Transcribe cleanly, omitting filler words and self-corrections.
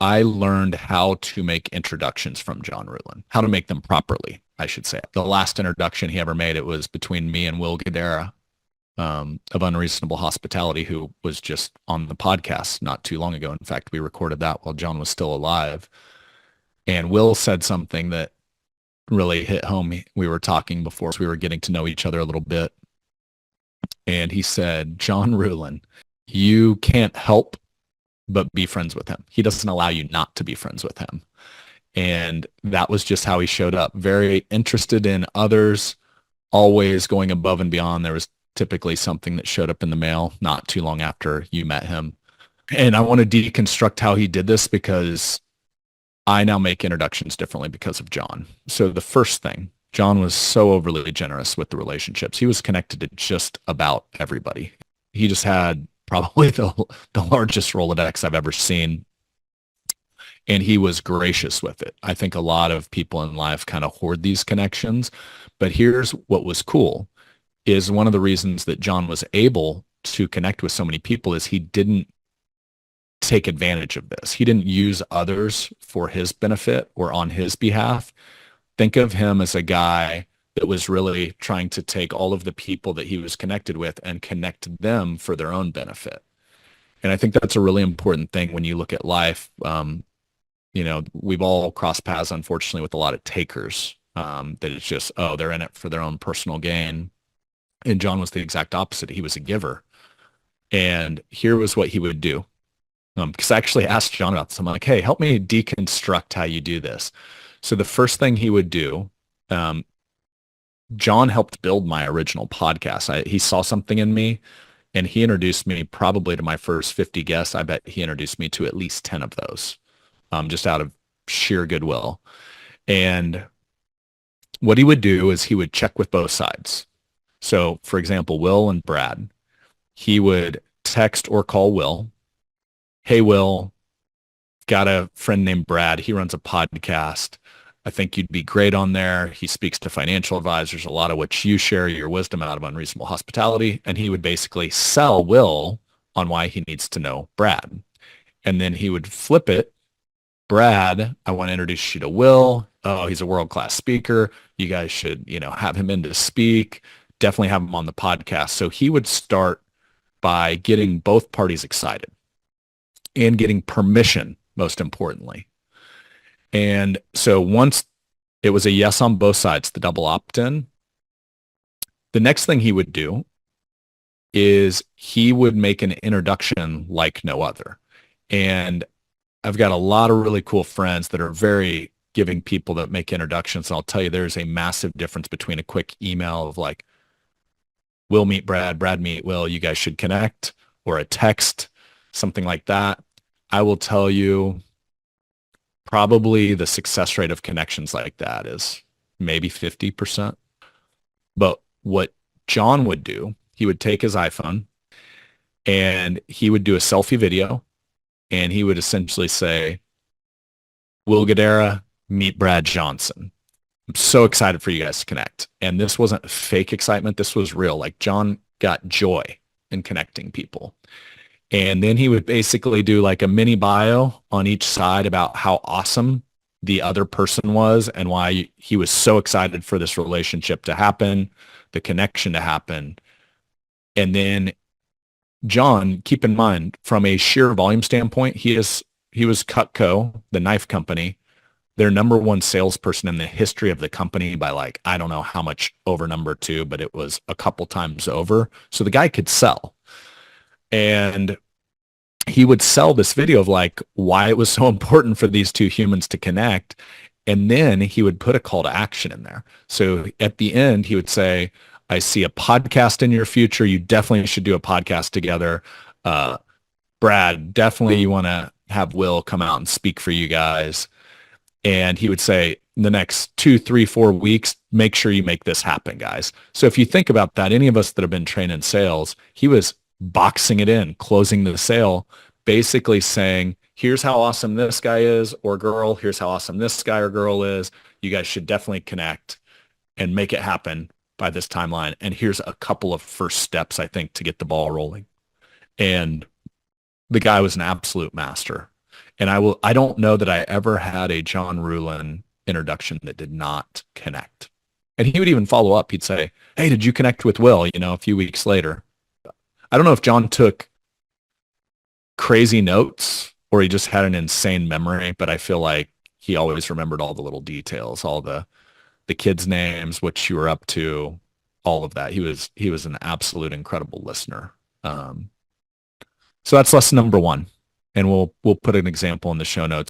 I learned how to make introductions from John Ruhlin, how to make them properly, I should say. The last introduction he ever made, it was between me and Will Guidara, of Unreasonable Hospitality, who was just on the podcast not too long ago. In fact, we recorded that while John was still alive. And Will said something that really hit home. We were talking before, so we were getting to know each other a little bit. And he said, John Ruhlin, you can't help but be friends with him. He doesn't allow you not to be friends with him. And that was just how he showed up. Very interested in others, always going above and beyond. There was typically something that showed up in the mail not too long after you met him. And I want to deconstruct how he did this because I now make introductions differently because of John. So the first thing, John was so overly generous with the relationships. He was connected to just about everybody. He just had probably the largest Rolodex I've ever seen. And he was gracious with it. I think a lot of people in life kind of hoard these connections. But here's what was cool is one of the reasons that John was able to connect with so many people is he didn't take advantage of this. He didn't use others for his benefit or on his behalf. Think of him as a guy that was really trying to take all of the people that he was connected with and connect them for their own benefit. And I think that's a really important thing when you look at life. We've all crossed paths, unfortunately, with a lot of takers, that it's just, oh, they're in it for their own personal gain. And John was the exact opposite. He was a giver. And here was what he would do. Because I actually asked John about this. I'm like, hey, help me deconstruct how you do this. So the first thing he would do, John helped build my original podcast. He saw something in me and he introduced me probably to my first 50 guests. I bet he introduced me to at least 10 of those, just out of sheer goodwill. And what he would do is he would check with both sides. So for example, Will and Brad, he would text or call Will. Hey, Will, got a friend named Brad. He runs a podcast. I think you'd be great on there. He speaks to financial advisors, a lot of which you share your wisdom out of Unreasonable Hospitality. And he would basically sell Will on why he needs to know Brad. And then he would flip it. Brad, I want to introduce you to Will. Oh, he's a world-class speaker. You guys should, have him in to speak. Definitely have him on the podcast. So he would start by getting both parties excited and getting permission, most importantly. And so once it was a yes on both sides, the double opt-in, the next thing he would do is he would make an introduction like no other. And I've got a lot of really cool friends that are very giving people that make introductions. And I'll tell you, there's a massive difference between a quick email of like, Will meet Brad, Brad meet Will, you guys should connect, or a text, something like that. I will tell you probably the success rate of connections like that is maybe 50%. But what John would do, he would take his iPhone and he would do a selfie video and he would essentially say, Will Guidara, meet Brad Johnson. I'm so excited for you guys to connect. And this wasn't fake excitement. This was real. Like John got joy in connecting people. And then he would basically do like a mini bio on each side about how awesome the other person was and why he was so excited for this relationship to happen, the connection to happen. And then John, keep in mind, from a sheer volume standpoint, he was Cutco, the knife company, their number one salesperson in the history of the company by like, I don't know how much over number two, but it was a couple times over. So the guy could sell. And he would sell this video of like why it was so important for these two humans to connect. And then he would put a call to action in there. So at the end, he would say, I see a podcast in your future. You definitely should do a podcast together. Brad, definitely you want to have Will come out and speak for you guys. And he would say, in the next 2, 3, 4 weeks, make sure you make this happen, guys. So if you think about that, any of us that have been trained in sales, he was boxing it in, closing the sale, basically saying, here's how awesome this guy is or girl. Here's how awesome this guy or girl is. You guys should definitely connect and make it happen by this timeline. And here's a couple of first steps, I think, to get the ball rolling. And the guy was an absolute master. And I don't know that I ever had a John Ruhlin introduction that did not connect. And he would even follow up. He'd say, "Hey, did you connect with Will?" A few weeks later. I don't know if John took crazy notes or he just had an insane memory, but I feel like he always remembered all the little details, all the kids' names, what you were up to, all of that. He was an absolute incredible listener. So that's lesson number one. And we'll put an example in the show notes